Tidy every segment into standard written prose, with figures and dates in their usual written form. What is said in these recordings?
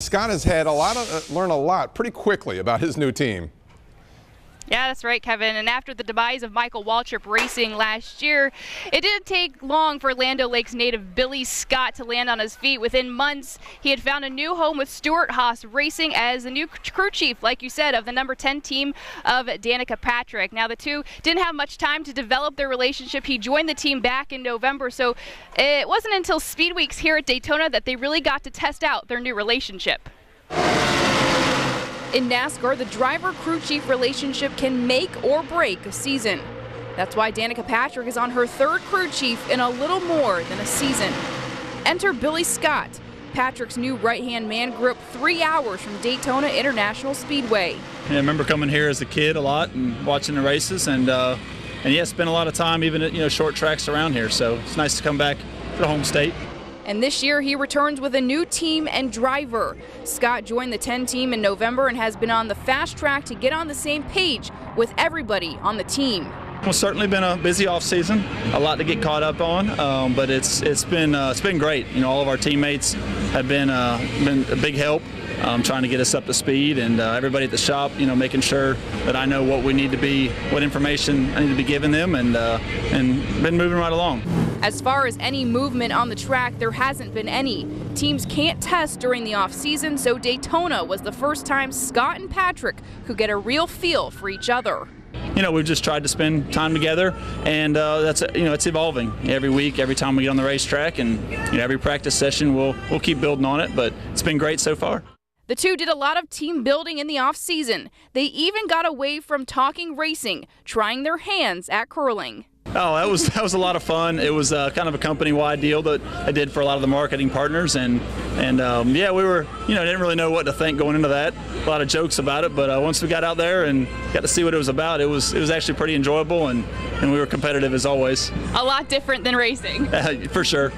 Scott has had learn a lot pretty quickly about his new team. Yeah, that's right, Kevin. And after the demise of Michael Waltrip Racing last year, it didn't take long for Land O'Lakes native Billy Scott to land on his feet. Within months, he had found a new home with Stuart Haas Racing as the new crew chief, like you said, of the number 10 team of Danica Patrick. Now, the two didn't have much time to develop their relationship. He joined the team back in November, so it wasn't until Speed Weeks here at Daytona that they really got to test out their new relationship. In NASCAR, the driver-crew chief relationship can make or break a season. That's why Danica Patrick is on her third crew chief in a little more than a season. Enter Billy Scott. Patrick's new right-hand man grew up 3 hours from Daytona International Speedway. Yeah, I remember coming here as a kid a lot and watching the races, and yeah, spent a lot of time even at short tracks around here. So it's nice to come back to the home state. And this year he returns with a new team and driver. Scott joined the 10 team in November and has been on the fast track to get on the same page with everybody on the team. Well, certainly been a busy off season, a lot to get caught up on, but it's been great. All of our teammates have been a big help, trying to get us up to speed, and everybody at the shop, making sure that I know what information I need to be giving them, and been moving right along. As far as any movement on the track, there hasn't been any. Teams can't test during the off season, so Daytona was the first time Scott and Patrick could get a real feel for each other. We've just tried to spend time together, and that's it's evolving every week, every time we get on the racetrack, and every practice session we'll keep building on it. But it's been great so far. The two did a lot of team building in the off season. They even got away from talking racing, trying their hands at curling. Oh, that was a lot of fun. It was kind of a company-wide deal that I did for a lot of the marketing partners, and yeah, we were didn't really know what to think going into that. A lot of jokes about it, but once we got out there and got to see what it was about, it was actually pretty enjoyable, and we were competitive as always. A lot different than racing. For sure.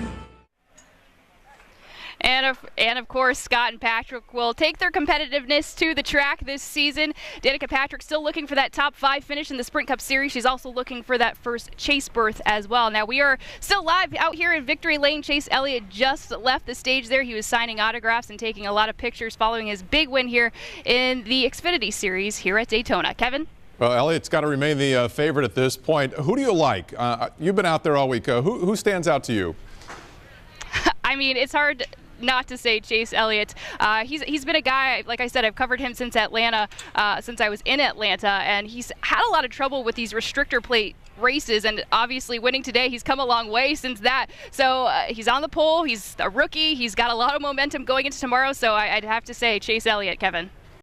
And of course, Scott and Patrick will take their competitiveness to the track this season. Danica Patrick still looking for that top 5 finish in the Sprint Cup Series. She's also looking for that first chase berth as well. Now, we are still live out here in Victory Lane. Chase Elliott just left the stage there. He was signing autographs and taking a lot of pictures following his big win here in the Xfinity Series here at Daytona. Kevin? Well, Elliott's got to remain the favorite at this point. Who do you like? You've been out there all week. Who stands out to you? I mean, it's hard not to say Chase Elliott. He's been a guy, like I said, I've covered him since Atlanta, since I was in Atlanta, and he's had a lot of trouble with these restrictor plate races, and obviously winning today, he's come a long way since that. So he's on the pole, he's a rookie, he's got a lot of momentum going into tomorrow, so I'd have to say Chase Elliott, Kevin.